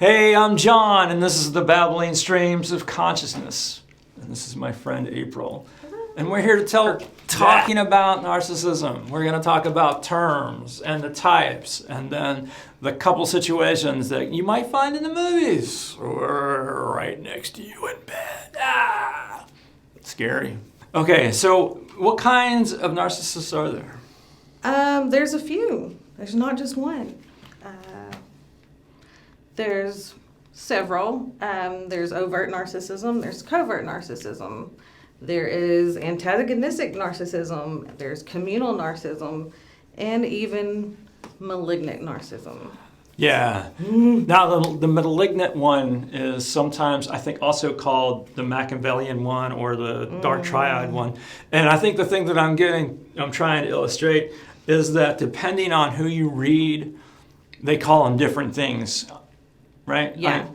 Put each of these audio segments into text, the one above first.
Hey, I'm John, and this is the Babbling Streams of Consciousness. And this is my friend April. And we're here to talking about narcissism. We're going to talk about terms and the types, and then the couple situations that you might find in the movies or right next to you in bed. Scary. Okay, so what kinds of narcissists are there? There's a few. There's not just one. There's several. There's overt narcissism. There's covert narcissism. There is antagonistic narcissism. There's communal narcissism, and even malignant narcissism. Yeah. Now, the malignant one is sometimes, I think, also called the Machiavellian one or the dark triad one. And I think the thing that I'm trying to illustrate is that depending on who you read, they call them different things, right? Yeah,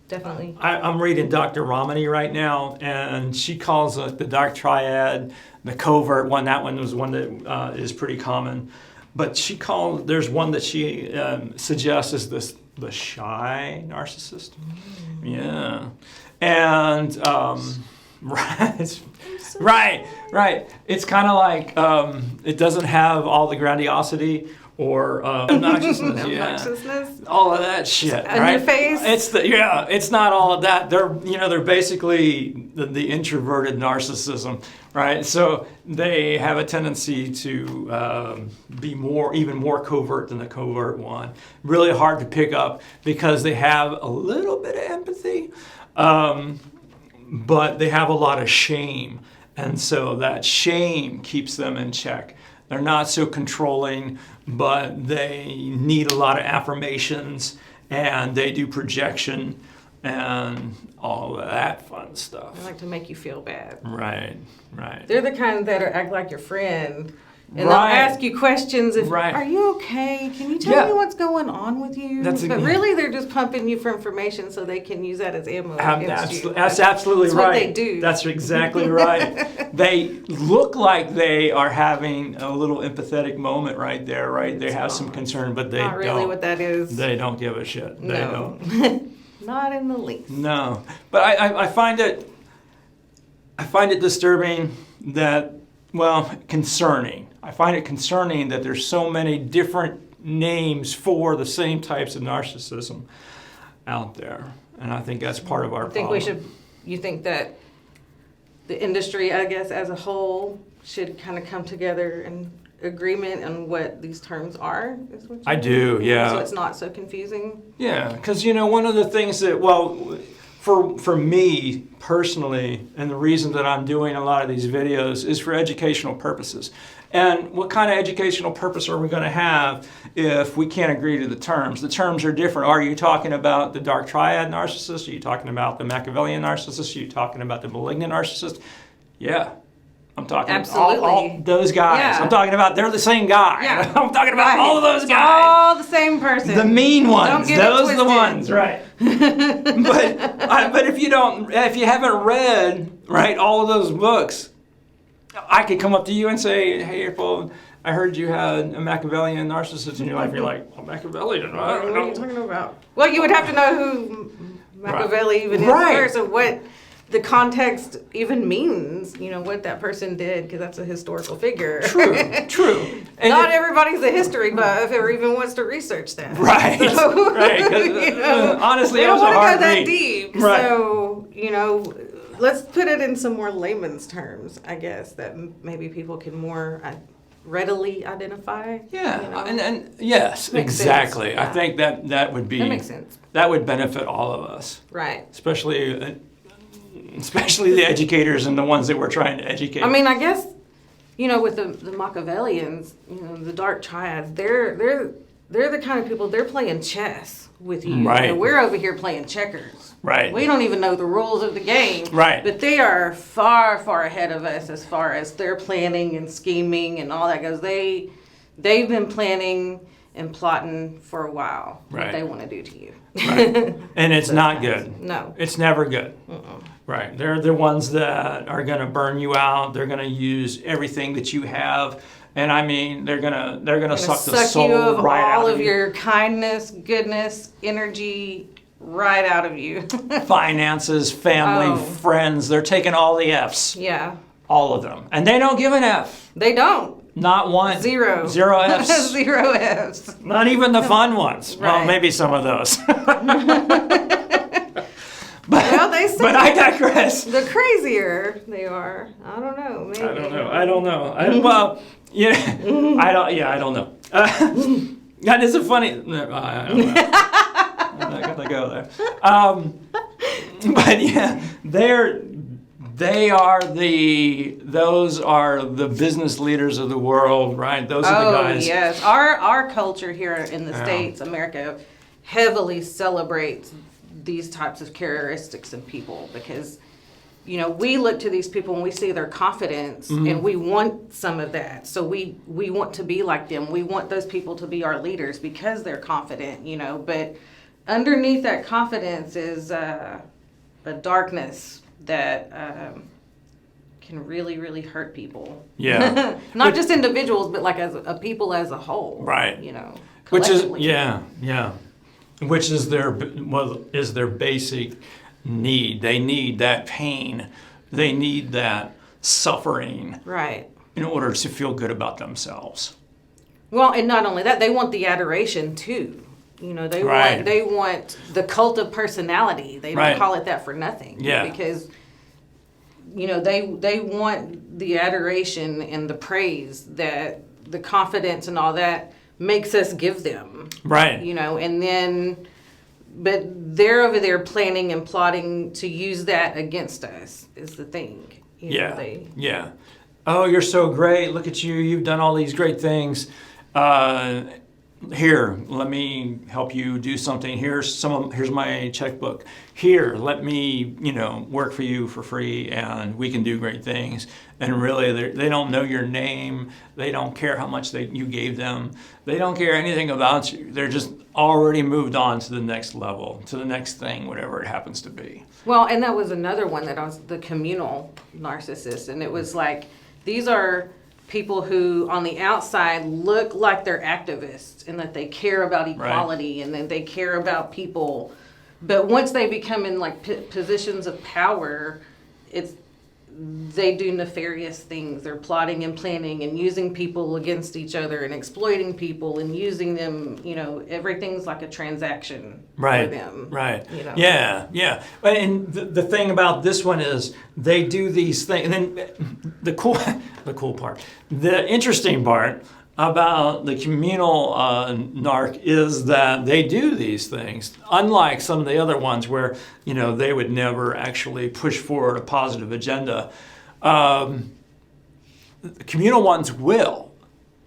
definitely. I'm reading Dr. Romani right now, and she calls it the dark triad, the covert one. That one was one that is pretty common. But there's one that she suggests is the shy narcissist. Yeah. And, right. It's kind of like it doesn't have all the grandiosity or obnoxiousness. Obnoxiousness. All of that shit, On right? your face. It's not all of that. They're basically the introverted narcissism, right? So they have a tendency to be even more covert than the covert one. Really hard to pick up because they have a little bit of empathy, but they have a lot of shame, and so that shame keeps them in check. They're not so controlling, but they need a lot of affirmations, and they do projection and all of that fun stuff. They like to make you feel bad. Right. They're the kind that act like your friend, and Right. they'll ask you questions of, Right. are you okay? Can you tell me what's going on with you? But really, they're just pumping you for information so they can use that as ammo against you. That's absolutely That's right. what they do. That's exactly right. They look like they are having a little empathetic moment right there, right? They have some concern, but they Not really don't. what that is. They don't give a shit. They No. don't. Not in the least. No. But I find it disturbing that, concerning. I find it concerning that there's so many different names for the same types of narcissism out there. And I think that's part of our problem. You think that the industry, I guess, as a whole should kind of come together in agreement on what these terms are? Is what I do, yeah. So it's not so confusing? Yeah, because, one of the things that, for me personally, and the reason that I'm doing a lot of these videos is for educational purposes. And what kind of educational purpose are we going to have if we can't agree to the terms? The terms are different. Are you talking about the dark triad narcissist? Are you talking about the Machiavellian narcissist? Are you talking about the malignant narcissist? Yeah. I'm talking all those guys. Yeah. I'm talking about they're the same guy. Yeah. I'm talking about all of those guys. All the same person. The mean ones. Those are the twisted. ones, right? but if you haven't read all of those books, I could come up to you and say, "Hey, April, I heard you had a Machiavellian narcissist in your life." You're like, "Well, Machiavellian? I don't know." What are you talking about? Well, you would have to know who Machiavelli even is first, and what the context even means, what that person did, because that's a historical figure. True. And not everybody's a history buff or even wants to research that. Right. So, right. Honestly, we it don't was a want to hard go that read. deep. Right. So, let's put it in some more layman's terms, I guess, that maybe people can more readily identify. Yeah, and yes, Makes exactly. sense. Yeah. I think that would be... That makes sense. That would benefit all of us. Right. Especially the educators and the ones that we're trying to educate. I mean, I guess, with the Machiavellians, the dark triads, they're the kind of people, they're playing chess with you. Right. We're over here playing checkers. Right. We don't even know the rules of the game. Right. But they are far, far ahead of us as far as their planning and scheming and all that goes. They've been planning and plotting for a while what they want to do to you. Right. And it's not good. No. It's never good. Right. They're the ones that are going to burn you out. They're going to use everything that you have. And I mean, they're gonna suck the soul you of right out all of of you. your kindness, goodness, energy, right out of you. Finances, family, friends. They're taking all the F's. Yeah. All of them. And they don't give an F. They don't. Not one. Zero. Zero F's. Zero F's. Not even the fun ones. Right. Well, maybe some of those. Well, they say But I digress. the crazier they are. I don't know. Maybe. I don't know. Well, yeah, I don't know. That is a funny. No, I don't know. I'm not gonna go there. But yeah, those are the business leaders of the world, right? Those are the guys. Oh yes, our culture here in the States, America, heavily celebrates these types of characteristics in people because, you know, we look to these people and we see their confidence and we want some of that. So we want to be like them. We want those people to be our leaders because they're confident, you know, but underneath that confidence is a darkness that can really, really hurt people. Yeah. Not just individuals, but like as a people as a whole. Right. You know. Which is which is their basic need. They need that pain. They need that suffering. Right. In order to feel good about themselves. Well, and not only that, they want the adoration too. You know, they want the cult of personality. They don't call it that for nothing. Yeah. Because, you know, they want the adoration and the praise that the confidence and all that makes us give them. Right. You know, and then, but they're over there planning and plotting to use that against us is the thing. You know, yeah. Oh, you're so great. Look at you. You've done all these great things. Here, let me help you do something. Here's my checkbook. Here, let me, work for you for free and we can do great things. And really, they don't know your name. They don't care how much you gave them. They don't care anything about you. They're just already moved on to the next level, to the next thing, whatever it happens to be. Well, and that was another one that I was the communal narcissist. And it was like, these are people who on the outside look like they're activists and that they care about equality and that they care about people. But once they become in like positions of power, they do nefarious things. They're plotting and planning and using people against each other and exploiting people and using them, everything's like a transaction for them. Right. Yeah. And the thing about this one is they do these things. And then the cool part, the interesting part about the communal narc is that they do these things, unlike some of the other ones where, they would never actually push forward a positive agenda. The communal ones will.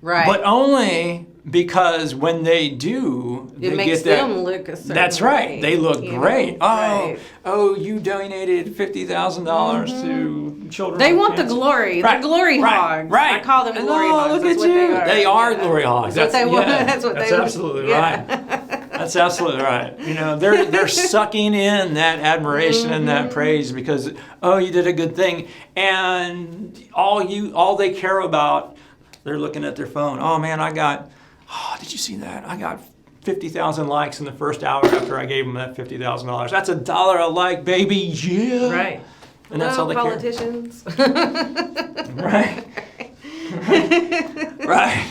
Right. But only because when they do, it makes them look a certain That's right. way, They look great. Right. Oh, you donated $50,000 to children. They want the glory. They're glory hogs. Right. I call them glory hogs. Look at you. They are glory hogs. That's what they want. That's what they want. That's absolutely right. That's absolutely right. They're sucking in that admiration and that praise because you did a good thing, and all they care about, they're looking at their phone. Oh man, did you see that? I got 50,000 likes in the first hour after I gave them that $50,000. That's $1 a like, baby. Yeah. Right. And that's all they politicians. Right. Right.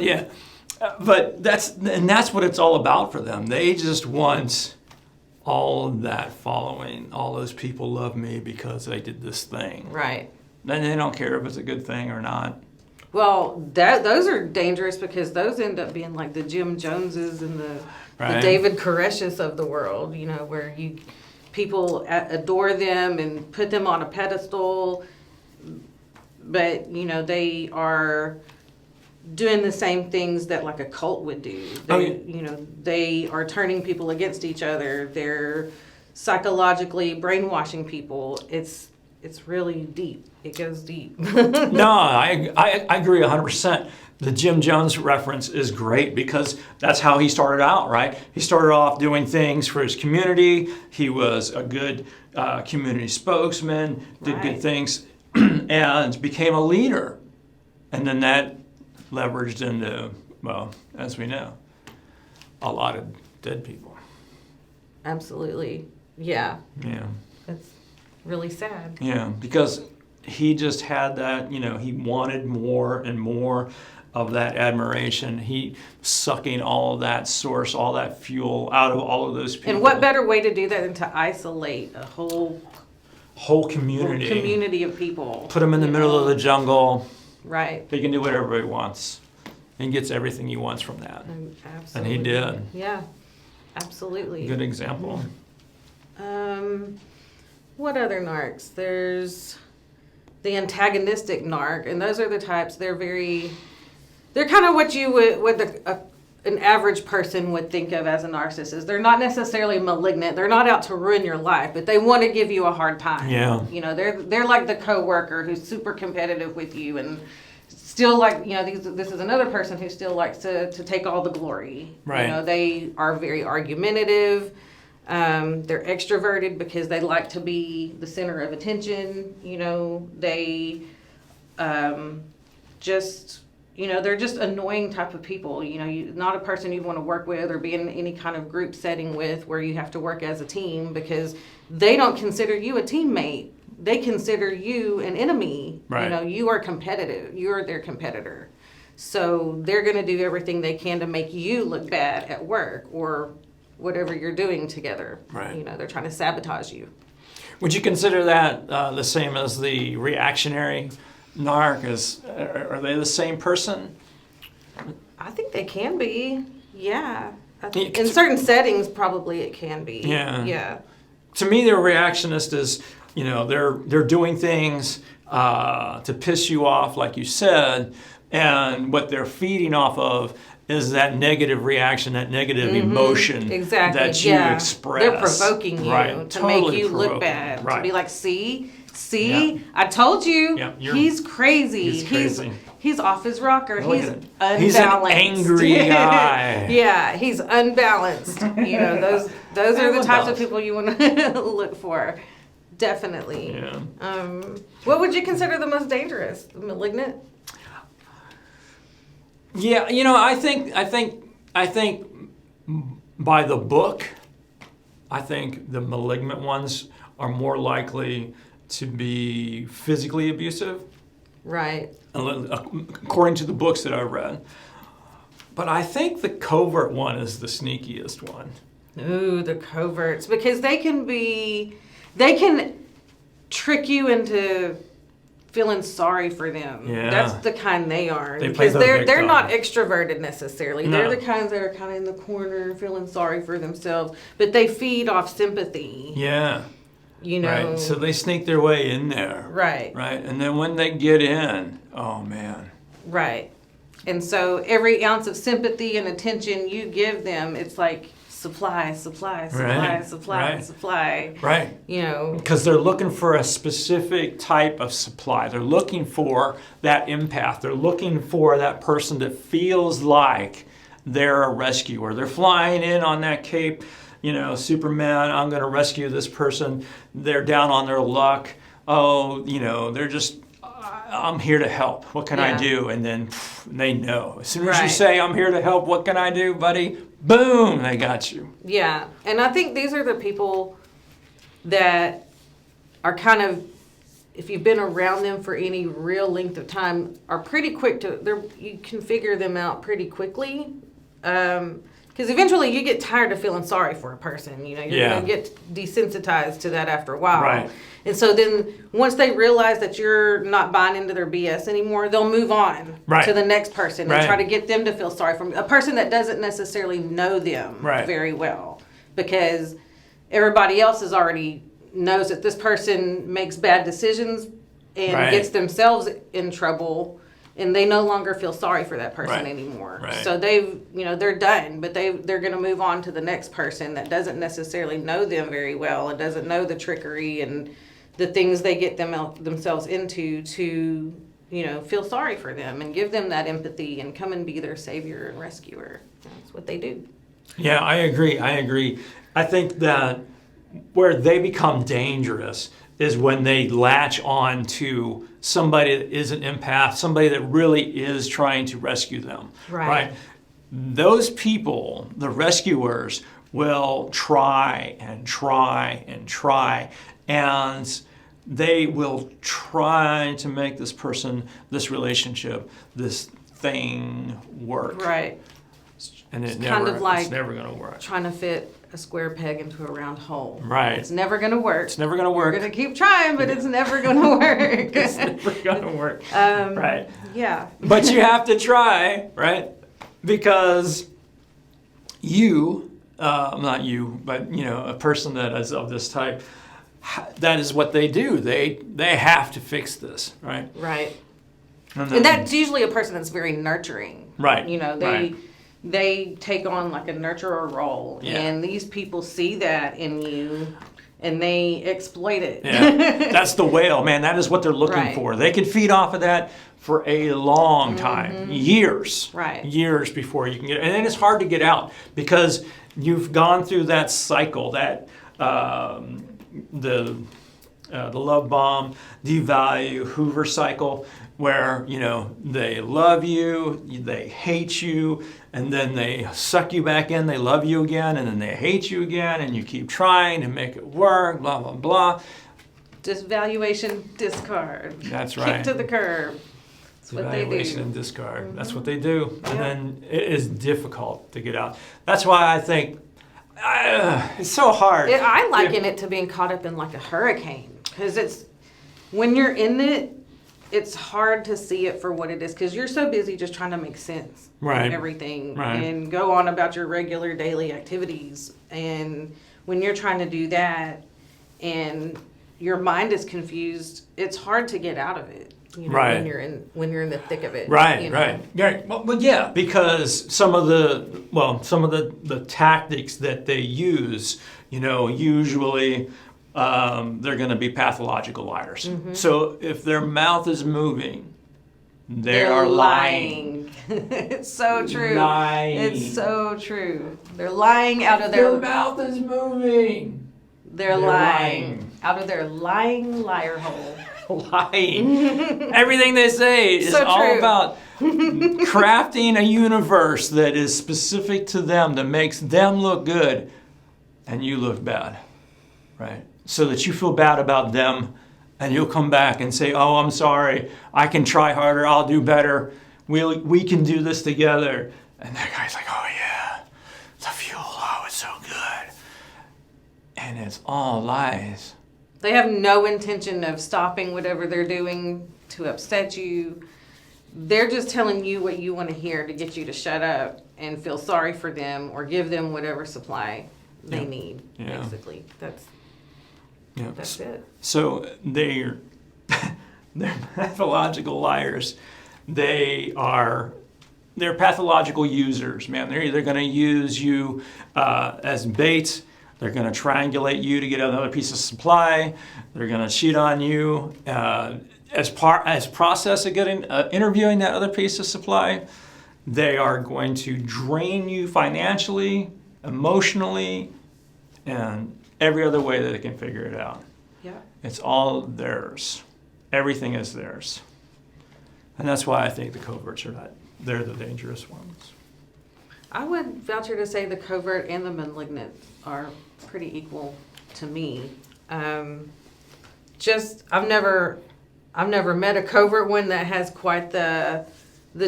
Yeah. But that's what it's all about for them. They just want all of that following. All those people love me because they did this thing. Right. Then they don't care if it's a good thing or not. Well, those are dangerous because those end up being like the Jim Joneses and the David Koreshes of the world, where people adore them and put them on a pedestal, but, they are doing the same things that like a cult would do. They are turning people against each other. They're psychologically brainwashing people. It's really deep. It goes deep. No, I agree 100%. The Jim Jones reference is great because that's how he started out, right? He started off doing things for his community. He was a good community spokesman, did good things, and became a leader. And then that leveraged into, well, as we know, a lot of dead people. Absolutely. Yeah. Yeah. It's really sad. Yeah, because he just had that, he wanted more and more of that admiration. He sucking all of that source, all that fuel out of all of those people. And what better way to do that than to isolate a whole community of people? Put him in the middle of the jungle. Right. He can do whatever he wants and gets everything he wants from that. Absolutely. And he did. Yeah, absolutely. Good example. What other narcs? There's the antagonistic narc, and those are the types. They're kind of what you would an average person would think of as a narcissist. They're not necessarily malignant. They're not out to ruin your life, but they want to give you a hard time. Yeah. They're like the coworker who's super competitive with you and still this is another person who still likes to take all the glory. Right. They are very argumentative. They're extroverted because they like to be the center of attention. They they're just annoying type of people. Not a person you'd want to work with or be in any kind of group setting with where you have to work as a team, because they don't consider you a teammate. They consider you an enemy. Right. You are competitive. You're their competitor. So they're going to do everything they can to make you look bad at work or whatever you're doing together. Right. They're trying to sabotage you. Would you consider that the same as the reactionary narc? Are they the same person? I think they can be. Yeah. In certain settings, probably it can be. Yeah. Yeah. To me, the reactionist is, they're doing things to piss you off, like you said, and what they're feeding off of is that negative reaction, that negative emotion that you express. They're provoking you to totally make you look bad. To be like, see, I told you, he's crazy. He's off his rocker. He's unbalanced. He's an angry guy. Yeah, he's unbalanced. Those are the types of people you want to look for. Definitely. Yeah. What would you consider the most dangerous? Malignant? Yeah, I think by the book, I think the malignant ones are more likely to be physically abusive. Right. According to the books that I've read. But I think the covert one is the sneakiest one. Ooh, the coverts. Because they can trick you into feeling sorry for them. Yeah. That's the kind they are. Because they're not extroverted necessarily. No. They're the kinds that are kind of in the corner feeling sorry for themselves. But they feed off sympathy. Yeah. Right. So they sneak their way in there. Right. Right. And then when they get in, oh man. Right. And so every ounce of sympathy and attention you give them, it's like supply. Right. Because they're looking for a specific type of supply. They're looking for that empath. They're looking for that person that feels like they're a rescuer. They're flying in on that cape, Superman, I'm going to rescue this person. They're down on their luck. Oh, they're just, I'm here to help. What can I do? And then they know. As soon as you say, I'm here to help, what can I do, buddy? Boom, they got you. Yeah. And I think these are the people that are kind of, if you've been around them for any real length of time, are pretty quick you can figure them out pretty quickly. Because eventually you get tired of feeling sorry for a person. You're going to get desensitized to that after a while. Right. And so then once they realize that you're not buying into their BS anymore, they'll move on to the next person and try to get them to feel sorry for a person that doesn't necessarily know them very well. Because everybody else already knows that this person makes bad decisions and gets themselves in trouble. And they no longer feel sorry for that person anymore. Right. So they're done, but they're going to move on to the next person that doesn't necessarily know them very well and doesn't know the trickery and the things they get themselves into to, feel sorry for them and give them that empathy and come and be their savior and rescuer. That's what they do. Yeah, I agree. I think that where they become dangerous is when they latch on to somebody that is an empath, somebody that really is trying to rescue them. Right? Those people, the rescuers, will try and try and try, and they will try to make this person, this relationship, this thing work. Right. And it's kind of like it's never going to work. Trying to fit a square peg into a round hole. Right. It's never going to work. It's never going to work. You're going to keep trying, but it's never going to work. It's never going to work. Right. Yeah. But you have to try, right? Because you, not you, but a person that is of this type, that is what they do. They have to fix this, right? Right. And that's usually a person that's very nurturing. Right. They take on like a nurturer role, and these people see that in you, and they exploit it. Yeah. That's the whale, man. That is what they're looking for. They can feed off of that for a long time, years, years before you can get it. And then it's hard to get out because you've gone through that cycle, that the love bomb, devalue, Hoover cycle, where they love you, they hate you, and then they suck you back in, they love you again, and then they hate you again, and you keep trying to make it work, blah, blah, blah. Disvaluation, discard. That's right. Kick to the curb. That's what they do. Devaluation and discard. Mm-hmm. That's what they do. And then it is difficult to get out. That's why I think it's so hard. I liken it to being caught up in like a hurricane, because when you're in it, it's hard to see it for what it is because you're so busy just trying to make sense of everything and go on about your regular daily activities. And when you're trying to do that and your mind is confused, it's hard to get out of it. When you're in the thick of it. Right. Well, yeah, because some of the tactics that they use, usually they're going to be pathological liars. Mm-hmm. So if their mouth is moving, they are lying. It's so true. Lying. It's so true. They're lying out of their mouth is moving. They're lying out of their lying liar hole. Lying. Everything they say is all about crafting a universe that is specific to them, that makes them look good and you look bad, right? So that you feel bad about them and you'll come back and say, oh, I'm sorry, I can try harder, I'll do better, we can do this together. And that guy's like, oh yeah, the fuel, oh, it's so good. And it's all lies. They have no intention of stopping whatever they're doing to upset you. They're just telling you what you want to hear to get you to shut up and feel sorry for them or give them whatever supply they need, basically. That's it. So they're pathological liars. They're pathological users, man. They're either going to use you as bait. They're going to triangulate you to get another piece of supply. They're going to cheat on you as process of getting interviewing that other piece of supply. They are going to drain you financially, emotionally, and every other way that they can figure it out. Yeah, it's all theirs. Everything is theirs, and that's why I think the coverts they're the dangerous ones. I would venture to say the covert and the malignant are pretty equal to me. I've never met a covert one that has quite the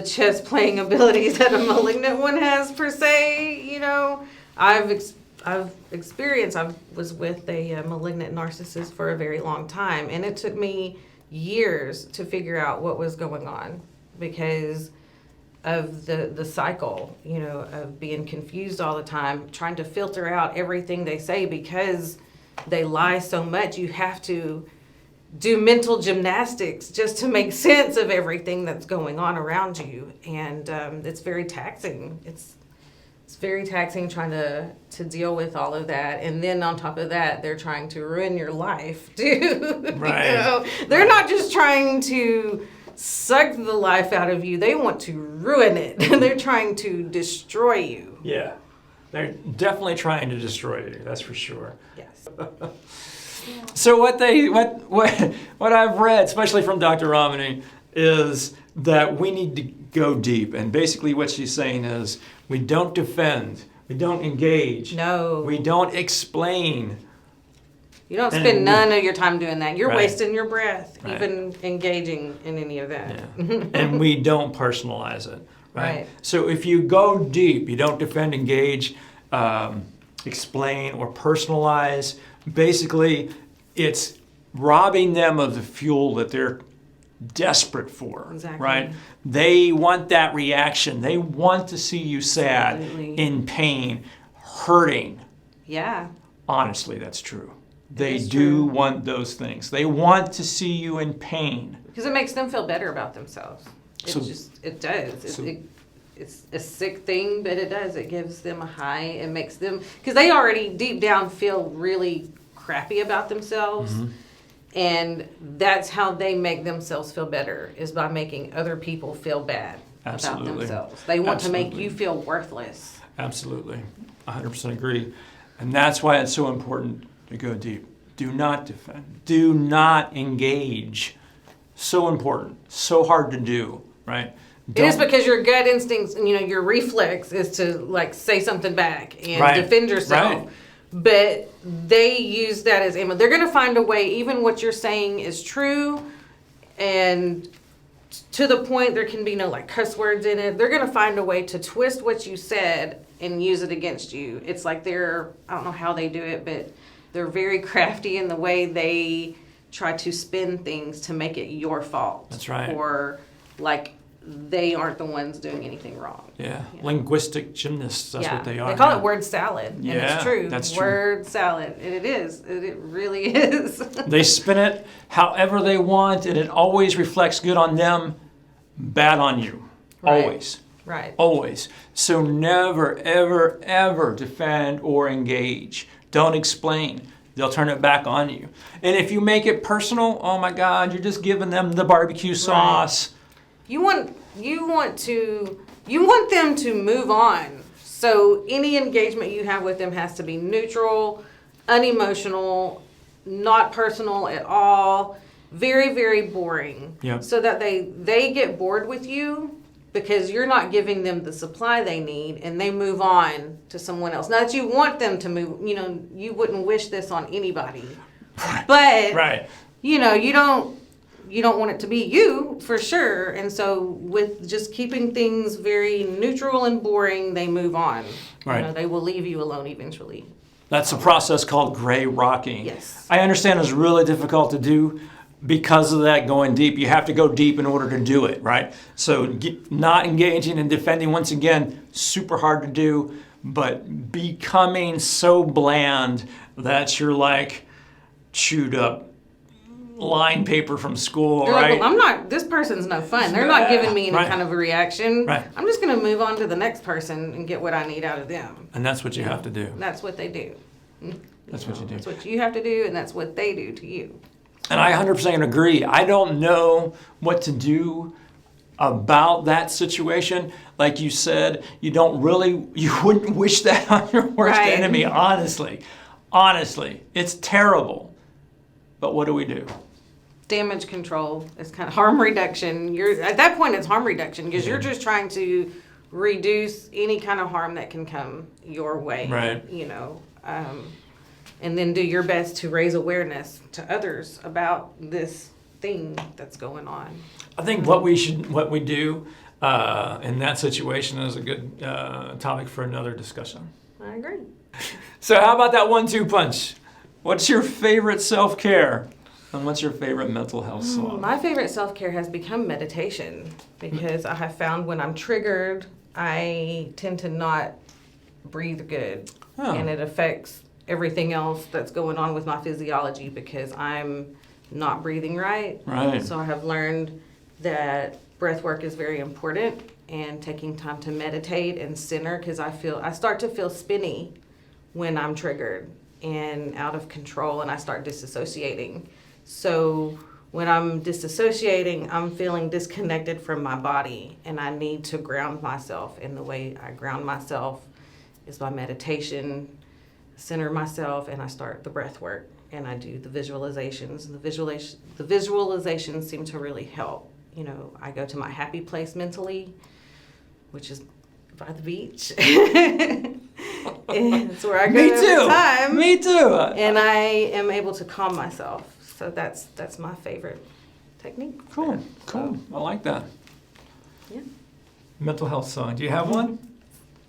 chess playing abilities that a malignant one has per se. I was with a malignant narcissist for a very long time, and it took me years to figure out what was going on because of the cycle, of being confused all the time, trying to filter out everything they say because they lie so much. You have to do mental gymnastics just to make sense of everything that's going on around you. And it's very taxing. It's very taxing trying to deal with all of that. And then on top of that, they're trying to ruin your life too. Right. They're not just trying to suck the life out of you. They want to ruin it. They're trying to destroy you. Yeah. They're definitely trying to destroy you. That's for sure. Yes. So what I've read, especially from Dr. Romney, is that we need to go deep. And basically what she's saying is we don't defend, We don't engage. No. We don't explain. You don't spend none of your time doing that. You're Right. wasting your breath, Right. even engaging in any of that. Yeah. And we don't personalize it. Right? Right. So if you go deep, you don't defend, engage, explain, or personalize, basically it's robbing them of the fuel that they're desperate for. Exactly. Right? They want that reaction. They want to see you sad, Absolutely. in pain, hurting. Yeah. Honestly, that's true. They is do true. want those things. They want to see you in pain. Because it makes them feel better about themselves. It So- it does. It's a sick thing, but it does. It gives them a high. It makes them, because they already deep down feel really crappy about themselves. Mm-hmm. And that's how they make themselves feel better, is by making other people feel bad about Absolutely. themselves. They want to make Absolutely. you feel worthless. Absolutely. 100% agree. And that's why it's so important to go deep. Do not defend. Do not engage. So important. So hard to do, right? It is because your gut instincts and your reflex is to like say something back and Right. defend yourself. Right. But they use that as ammo. They're going to find a way, even what you're saying is true, and to the point there can be no like cuss words in it. They're going to find a way to twist what you said and use it against you. It's like I don't know how they do it, but they're very crafty in the way they try to spin things to make it your fault. That's right. Or like they aren't the ones doing anything wrong. Yeah. Linguistic gymnasts, that's what they are. They call it word salad. And Yeah, it's true. that's true. Word salad. And it is. It really is. They spin it however they want, and it always reflects good on them, bad on you. Right. Always. Right. Always. So never, ever, ever defend or engage. Don't explain. They'll turn it back on you. And if you make it personal, oh my God, you're just giving them the barbecue sauce. You want them to move on. So any engagement you have with them has to be neutral, unemotional, not personal at all, very, very boring. Yep. So that they get bored with you because you're not giving them the supply they need, and they move on to someone else. Not that you want them to move, you wouldn't wish this on anybody. But Right. you don't want it to be you, for sure. And so with just keeping things very neutral and boring, they move on. Right. They will leave you alone eventually. That's a process called gray rocking. Yes. I understand it's really difficult to do because of that going deep. You have to go deep in order to do it, right? So not engaging and defending, once again, super hard to do, but becoming so bland that you're like chewed up line paper from school, You're right? like, well, this person's no fun. They're not giving me any Right. kind of a reaction. Right. I'm just going to move on to the next person and get what I need out of them. And that's what you have to do. And that's what they do. That's what you do. That's what you have to do, and that's what they do to you. And I 100% agree. I don't know what to do about that situation. Like you said, you wouldn't wish that on your worst Right. enemy, honestly. Honestly, it's terrible. But what do? Damage control is kind of harm reduction. At that point, it's harm reduction because you're just trying to reduce any kind of harm that can come your way. Right. And then do your best to raise awareness to others about this thing that's going on. I think what we do in that situation is a good topic for another discussion. I agree. So how about that 1-2 punch? What's your favorite self-care? And what's your favorite mental health song? My favorite self-care has become meditation because I have found when I'm triggered, I tend to not breathe good. Oh. And it affects everything else that's going on with my physiology because I'm not breathing right. Right. So I have learned that breath work is very important, and taking time to meditate and center, because I start to feel spinny when I'm triggered and out of control, and I start disassociating. So when I'm disassociating, I'm feeling disconnected from my body, and I need to ground myself. And the way I ground myself is by meditation, center myself, and I start the breath work, and I do the visualizations. And the visualizations seem to really help. I go to my happy place mentally, which is by the beach. It's where I go Me every too. time. Me too. And I am able to calm myself. So that's my favorite technique. Cool. Cool. I like that. Yeah. Mental health song. Do you have one?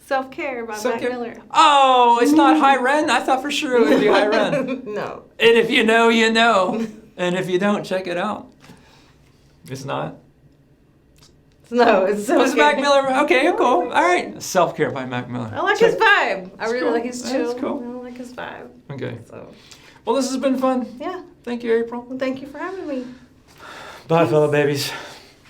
Self-Care by Mac Miller. Oh, it's not High Ren? I thought for sure it would be High Ren. No. And if you know, you know. And if you don't, check it out. It's not? No, it's It's Self-Care. Mac Miller. Okay, cool. All right. Self-Care by Mac Miller. I like his vibe. I really cool. like his chill. That's cool. I like his vibe. Okay. So, Well, this has been fun. yeah. Thank you, April. Well, thank you for having me. Bye, fellow babies.